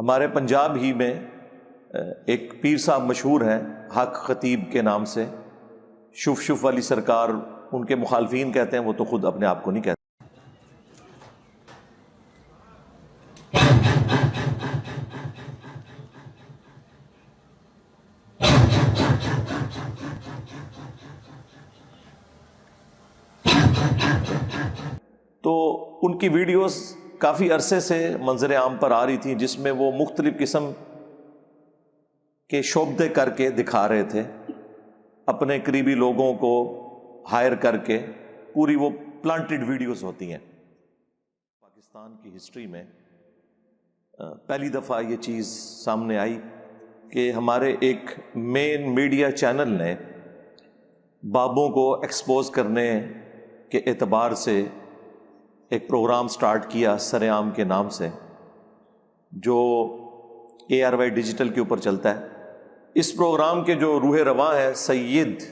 ہمارے پنجاب ہی میں ایک پیر صاحب مشہور ہیں حق خطیب کے نام سے، شف شف والی سرکار ان کے مخالفین کہتے ہیں، وہ تو خود اپنے آپ کو نہیں کہتے۔ تو ان کی ویڈیوز کافی عرصے سے منظر عام پر آ رہی تھیں، جس میں وہ مختلف قسم کے شعبدے کر کے دکھا رہے تھے، اپنے قریبی لوگوں کو ہائر کر کے، پوری وہ پلانٹڈ ویڈیوز ہوتی ہیں۔ پاکستان کی ہسٹری میں پہلی دفعہ یہ چیز سامنے آئی کہ ہمارے ایک مین میڈیا چینل نے بابوں کو ایکسپوز کرنے کے اعتبار سے ایک پروگرام سٹارٹ کیا سر عام کے نام سے، جو ARY ڈیجیٹل کے اوپر چلتا ہے۔ اس پروگرام کے جو روح رواں ہے سید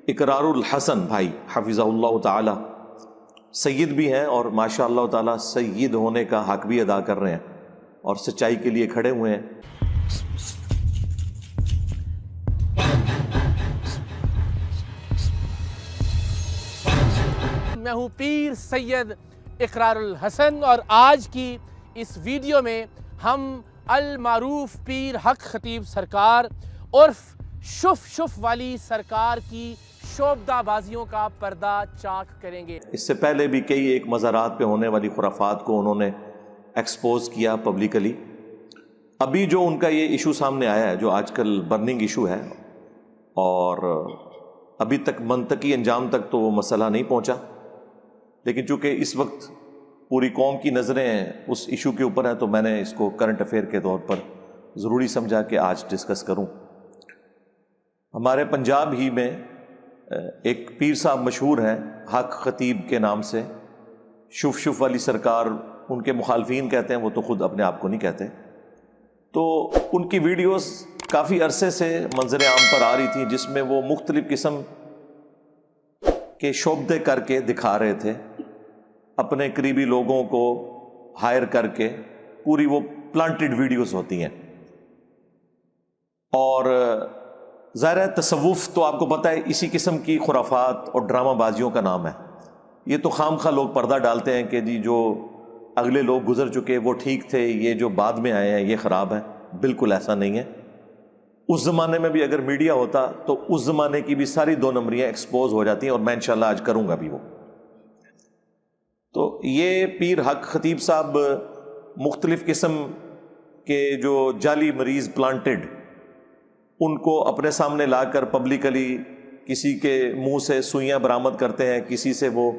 اقرار الحسن بھائی حفظہ اللہ تعالی، سید بھی ہیں اور ماشاء اللہ تعالی سید ہونے کا حق بھی ادا کر رہے ہیں اور سچائی کے لیے کھڑے ہوئے ہیں۔ میں ہوں پیر سید اقرار الحسن، اور آج کی اس ویڈیو میں ہم المعروف پیر حق خطیب سرکار عرف شف شف والی سرکار کی شعبدہ بازیوں کا پردہ چاک کریں گے۔ اس سے پہلے بھی کئی ایک مزارات پہ ہونے والی خرافات کو انہوں نے ایکسپوز کیا پبلکلی۔ ابھی جو ان کا یہ ایشو سامنے آیا ہے، جو آج کل برننگ ایشو ہے، اور ابھی تک منطقی انجام تک تو وہ مسئلہ نہیں پہنچا، لیکن چونکہ اس وقت پوری قوم کی نظریں اس ایشو کے اوپر ہیں، تو میں نے اس کو کرنٹ افیئر کے طور پر ضروری سمجھا کہ آج ڈسکس کروں۔ ہمارے پنجاب ہی میں ایک پیر صاحب مشہور ہیں حق خطیب کے نام سے، شف شف والی سرکار ان کے مخالفین کہتے ہیں، وہ تو خود اپنے آپ کو نہیں کہتے۔ تو ان کی ویڈیوز کافی عرصے سے منظر عام پر آ رہی تھیں، جس میں وہ مختلف قسم کے شعبدے کر کے دکھا رہے تھے، اپنے قریبی لوگوں کو ہائر کر کے، پوری وہ پلانٹڈ ویڈیوز ہوتی ہیں۔ اور ظاہر ہے تصوف تو آپ کو پتہ ہے اسی قسم کی خرافات اور ڈرامہ بازیوں کا نام ہے۔ یہ تو خام خواہ لوگ پردہ ڈالتے ہیں کہ جی جو اگلے لوگ گزر چکے وہ ٹھیک تھے، یہ جو بعد میں آئے ہیں یہ خراب ہیں۔ بالکل ایسا نہیں ہے۔ اس زمانے میں بھی اگر میڈیا ہوتا تو اس زمانے کی بھی ساری دو نمبریاں ایکسپوز ہو جاتی ہیں، اور میں انشاءاللہ آج کروں گا بھی وہ۔ تو یہ پیر حق خطیب صاحب مختلف قسم کے جو جعلی مریض پلانٹڈ، ان کو اپنے سامنے لا کر پبلکلی کسی کے منہ سے سوئیاں برآمد کرتے ہیں، کسی سے وہ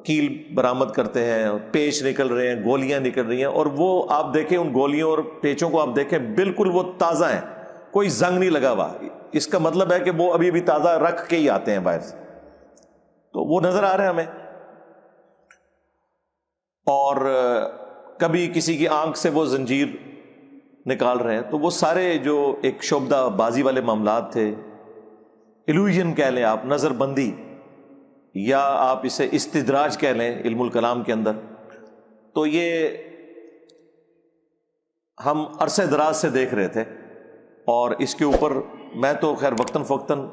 کیل برآمد کرتے ہیں، پیچ نکل رہے ہیں، گولیاں نکل رہی ہیں، اور وہ آپ دیکھیں ان گولیوں اور پیچوں کو آپ دیکھیں بالکل وہ تازہ ہیں، کوئی زنگ نہیں لگا ہوا۔ اس کا مطلب ہے کہ وہ ابھی بھی تازہ رکھ کے ہی آتے ہیں باہر سے، تو وہ نظر آ رہے ہیں ہمیں۔ اور کبھی کسی کی آنکھ سے وہ زنجیر نکال رہے ہیں، تو وہ سارے جو ایک شعبدہ بازی والے معاملات تھے، ایلوژن کہہ لیں آپ، نظر بندی، یا آپ اسے استدراج کہہ لیں علم الکلام کے اندر، تو یہ ہم عرصے دراز سے دیکھ رہے تھے، اور اس کے اوپر میں تو خیر وقتاً فوقتاً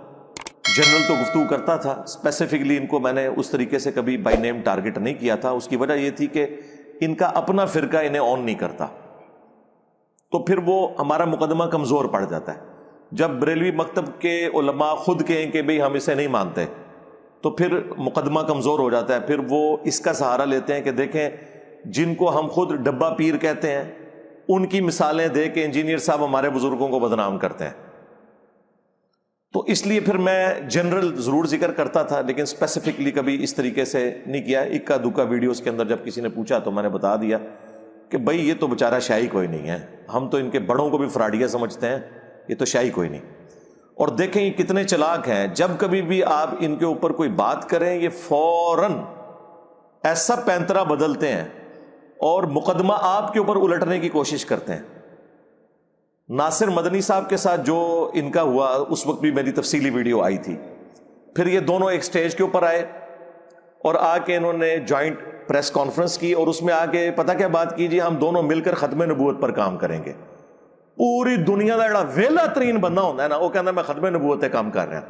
جنرل تو گفتگو کرتا تھا، اسپیسیفکلی ان کو میں نے اس طریقے سے کبھی بائی نیم ٹارگٹ نہیں کیا تھا۔ اس کی وجہ یہ تھی کہ ان کا اپنا فرقہ انہیں آن نہیں کرتا، تو پھر وہ ہمارا مقدمہ کمزور پڑ جاتا ہے۔ جب بریلوی مکتب کے علماء خود کہیں کہ بھئی ہم اسے نہیں مانتے، تو پھر مقدمہ کمزور ہو جاتا ہے۔ پھر وہ اس کا سہارا لیتے ہیں کہ دیکھیں جن کو ہم خود ڈبہ پیر کہتے ہیں، ان کی مثالیں دے کے انجینئر صاحب ہمارے بزرگوں کو بدنام کرتے ہیں۔ تو اس لیے پھر میں جنرل ضرور ذکر کرتا تھا، لیکن اسپیسیفکلی کبھی اس طریقے سے نہیں کیا۔ اکا دکا ویڈیوز کے اندر جب کسی نے پوچھا تو میں نے بتا دیا کہ بھائی یہ تو بیچارہ شاہی کوئی نہیں ہے، ہم تو ان کے بڑوں کو بھی فراڈیا سمجھتے ہیں، یہ تو شاہی کوئی نہیں۔ اور دیکھیں یہ کتنے چلاک ہیں، جب کبھی بھی آپ ان کے اوپر کوئی بات کریں یہ فوراً ایسا پینترا بدلتے ہیں اور مقدمہ آپ کے اوپر الٹنے کی کوشش کرتے ہیں۔ ناصر مدنی صاحب کے ساتھ جو ان کا ہوا، اس وقت بھی میری تفصیلی ویڈیو آئی تھی۔ پھر یہ دونوں ایک سٹیج کے اوپر آئے اور آ کے انہوں نے جوائنٹ پریس کانفرنس کی اور اس میں آ کے پتہ کیا بات کی؟ جی ہم دونوں مل کر ختم نبوت پر کام کریں گے. پوری دنیا کا جڑا ویلا ترین بندہ ہوتا ہے نا وہ کہنا میں ختم نبوت پہ کام کر رہا.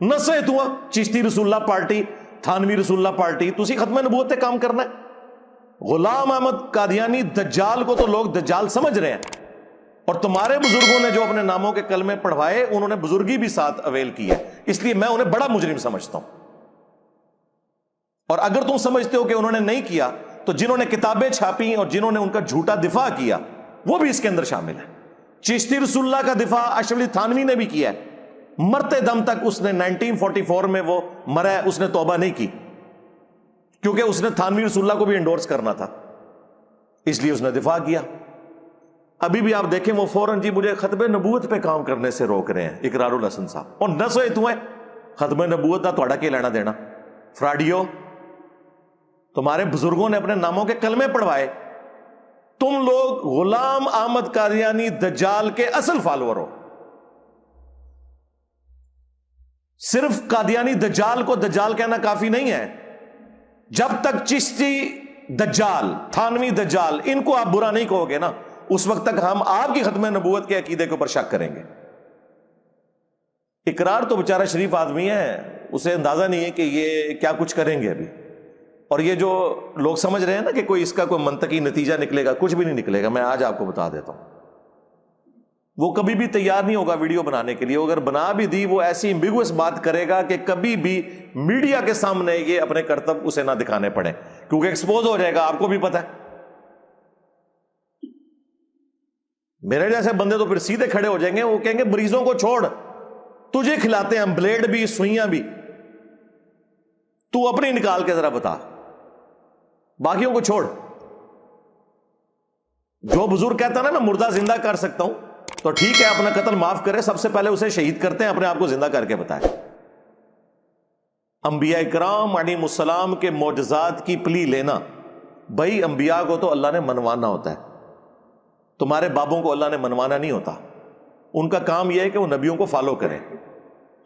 نسے تو چشتی رسول اللہ پارٹی، تھانوی رسول اللہ پارٹی، تسی ختم نبوت پہ کام کرنا ہے. غلام احمد قادیانی دجال کو تو لوگ دجال سمجھ رہے ہیں، اور تمہارے بزرگوں نے جو اپنے ناموں کے کلمے پڑھوائے انہوں نے بزرگی بھی ساتھ اویل کی ہے، اس لیے میں انہیں بڑا مجرم سمجھتا ہوں. اور اگر تم سمجھتے ہو کہ انہوں نے نہیں کیا تو جنہوں نے کتابیں چھاپی اور جنہوں نے ان کا جھوٹا دفاع کیا وہ بھی اس کے اندر شامل ہے. چشتی رسول اللہ کا دفاع اشرف علی تھانوی نے بھی کیا ہے. مرتے دم تک اس نے 1944 میں وہ مرا ہے، اس نے توبہ نہیں کی کیونکہ اس نے تھانوی رسول اللہ کو بھی انڈورس کرنا تھا، اس لیے اس نے دفاع کیا. ابھی بھی آپ دیکھیں وہ فوراً جی مجھے ختم نبوت پہ کام کرنے سے روک رہے ہیں اقرار الحسن صاحب. اور نہ سوئے تمہیں ختم نبوت کا تھوڑا کیا لینا دینا؟ فراڈیو، تمہارے بزرگوں نے اپنے ناموں کے کلمے پڑھوائے، تم لوگ غلام احمد قادیانی دجال کے اصل فالوور ہو. صرف قادیانی دجال کو دجال کہنا کافی نہیں ہے. جب تک چشتی دجال، تھانوی دجال ان کو آپ برا نہیں کہو گے نا اس وقت تک ہم آپ کی ختم نبوت کے عقیدے کے اوپر شک کریں گے. اقرار تو بیچارہ شریف آدمی ہے، اسے اندازہ نہیں ہے کہ یہ کیا کچھ کریں گے ابھی. اور یہ جو لوگ سمجھ رہے ہیں نا کہ کوئی اس کا کوئی منطقی نتیجہ نکلے گا، کچھ بھی نہیں نکلے گا. میں آج آپ کو بتا دیتا ہوں وہ کبھی بھی تیار نہیں ہوگا ویڈیو بنانے کے لیے. اگر بنا بھی دی وہ ایسی ایمبیگوس بات کرے گا کہ کبھی بھی میڈیا کے سامنے یہ اپنے کرتب اسے نہ دکھانے پڑے کیونکہ ایکسپوز ہو جائے گا. آپ کو بھی پتہ ہے میرے جیسے بندے تو پھر سیدھے کھڑے ہو جائیں گے، وہ کہیں گے مریضوں کو چھوڑ، تجھے کھلاتے ہیں ہم بلیڈ بھی سوئیاں بھی، تو اپنی نکال کے ذرا بتا، باقیوں کو چھوڑ. جو بزرگ کہتا ہے نا میں مردہ زندہ کر سکتا ہوں تو ٹھیک ہے اپنا قتل معاف کرے، سب سے پہلے اسے شہید کرتے ہیں، اپنے آپ کو زندہ کر کے بتائے. انبیاء اکرام علیہ السلام کے معجزات کی پلی لینا، بھائی انبیاء کو تو اللہ نے منوانا ہوتا ہے، تمہارے بابوں کو اللہ نے منوانا نہیں ہوتا. ان کا کام یہ ہے کہ وہ نبیوں کو فالو کریں،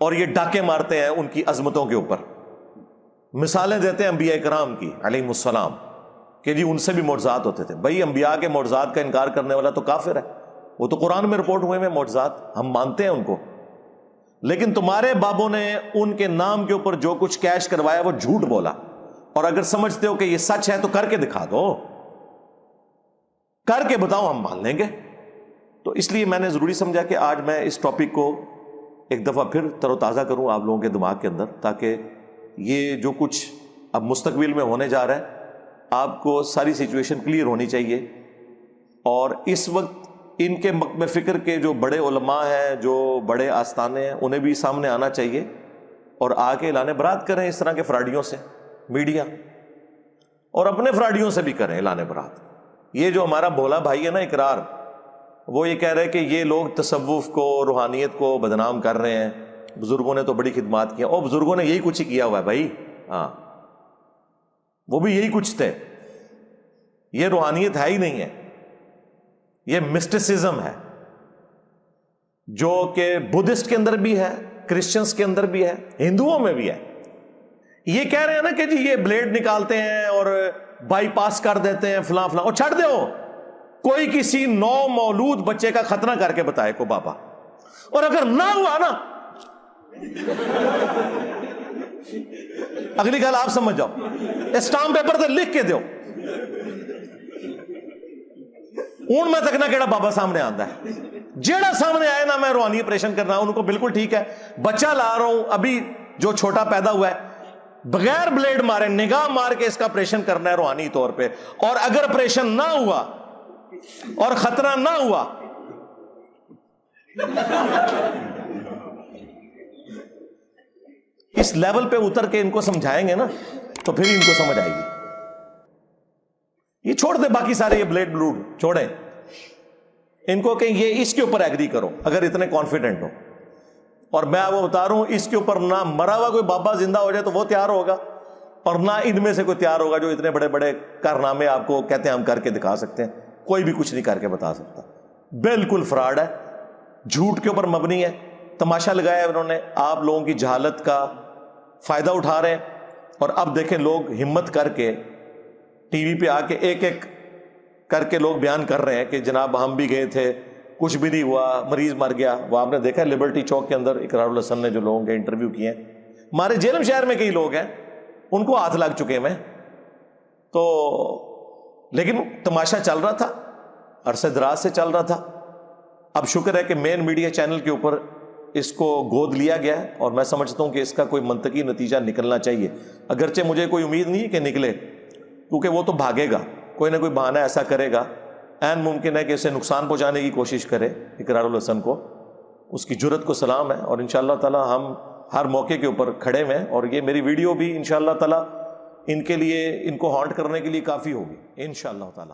اور یہ ڈاکے مارتے ہیں ان کی عظمتوں کے اوپر، مثالیں دیتے ہیں انبیاء اکرام کی علیہ السلام کہ جی ان سے بھی معجزات ہوتے تھے. بھائی انبیاء کے معجزات کا انکار کرنے والا تو کافر ہے، وہ تو قرآن میں رپورٹ ہوئے ہیں معجزات، ہم مانتے ہیں ان کو. لیکن تمہارے بابوں نے ان کے نام کے اوپر جو کچھ کیش کروایا وہ جھوٹ بولا، اور اگر سمجھتے ہو کہ یہ سچ ہے تو کر کے دکھا دو، کر کے بتاؤ، ہم مان لیں گے. تو اس لیے میں نے ضروری سمجھا کہ آج میں اس ٹاپک کو ایک دفعہ پھر تر و تازہ کروں آپ لوگوں کے دماغ کے اندر، تاکہ یہ جو کچھ اب مستقبل میں ہونے جا رہا ہے آپ کو ساری سچویشن کلیئر ہونی چاہیے. اور اس وقت ان کے مقم فکر کے جو بڑے علماء ہیں، جو بڑے آستانے ہیں، انہیں بھی سامنے آنا چاہیے اور آ کے اعلان برات کریں اس طرح کے فراڈیوں سے، میڈیا، اور اپنے فراڈیوں سے بھی کریں اعلان برات. یہ جو ہمارا بھولا بھائی ہے نا اقرار، وہ یہ کہہ رہے کہ یہ لوگ تصوف کو، روحانیت کو بدنام کر رہے ہیں، بزرگوں نے تو بڑی خدمات کی ہیں. اور بزرگوں نے یہی کچھ ہی کیا ہوا ہے بھائی، ہاں وہ بھی یہی کچھ تھے. یہ روحانیت ہے ہی نہیں ہے، یہ مسٹسزم ہے جو کہ بدھسٹ کے اندر بھی ہے، کرسچنس کے اندر بھی ہے، ہندوؤں میں بھی ہے. یہ کہہ رہے ہیں نا کہ جی یہ بلیڈ نکالتے ہیں اور بائی پاس کر دیتے ہیں فلاں فلاں، اور چھڑ دو کوئی کسی نو مولود بچے کا ختنہ کر کے بتائے کو بابا، اور اگر نہ ہوا نا اگلی گل آپ سمجھ جاؤ، اسٹامپ پیپر تے لکھ کے دو، ہوں میں تکنا کیڑا بابا سامنے آتا ہے. جیڑا سامنے آئے نا میں روحانی آپریشن کرنا ان کو بالکل ٹھیک ہے. بچہ لا رہا ہوں ابھی جو چھوٹا پیدا ہوا ہے، بغیر بلیڈ مارے نگاہ مار کے اس کا آپریشن کرنا ہے روحانی طور پہ. اور اگر آپریشن نہ ہوا اور خطرہ نہ ہوا اس لیول پہ اتر کے ان کو سمجھائیں گے نا تو پھر ان کو سمجھ آئے گی. یہ چھوڑ دے باقی سارے یہ بلیڈ بلوڈ چھوڑیں، ان کو کہ یہ اس کے اوپر ایگری کرو اگر اتنے کانفیڈنٹ ہو. اور میں آپ کو بتا رہا ہوں اس کے اوپر نہ مرا ہوا کوئی بابا زندہ ہو جائے تو وہ تیار ہوگا، اور نہ ان میں سے کوئی تیار ہوگا جو اتنے بڑے بڑے کارنامے آپ کو کہتے ہیں ہم کر کے دکھا سکتے ہیں. کوئی بھی کچھ نہیں کر کے بتا سکتا، بالکل فراڈ ہے، جھوٹ کے اوپر مبنی ہے. تماشا لگایا انہوں نے، آپ لوگوں کی جہالت کا فائدہ اٹھا رہے ہیں. اور اب دیکھیں لوگ ہمت کر کے ٹی وی پہ آ کے ایک ایک کر کے لوگ بیان کر رہے ہیں کہ جناب ہم بھی گئے تھے, کچھ بھی نہیں ہوا, مریض مر گیا. وہ آپ نے دیکھا لبرٹی چوک کے اندر اقرار الحسن نے جو لوگوں کے انٹرویو کیے ہیں, ہمارے جیلم شہر میں کئی لوگ ہیں ان کو ہاتھ لگ چکے ہیں. تو لیکن تماشا چل رہا تھا, عرصے دراز سے چل رہا تھا. اب شکر ہے کہ مین میڈیا چینل کے اوپر اس کو گود لیا گیا ہے, اور میں سمجھتا ہوں کہ اس کا کوئی منطقی نتیجہ نکلنا چاہیے, اگرچہ مجھے کوئی امید نہیں ہے کہ نکلے, کیونکہ وہ تو بھاگے گا, کوئی نہ کوئی بہانہ ایسا کرے گا, عین ممکن ہے کہ اسے نقصان پہنچانے کی کوشش کرے اقرار الحسن کو. اس کی جرت کو سلام ہے, اور انشاءاللہ تعالی ہم ہر موقع کے اوپر کھڑے ہوئے ہیں, اور یہ میری ویڈیو بھی انشاءاللہ تعالی ان کے لیے, ان کو ہانٹ کرنے کے لیے کافی ہوگی انشاءاللہ تعالی.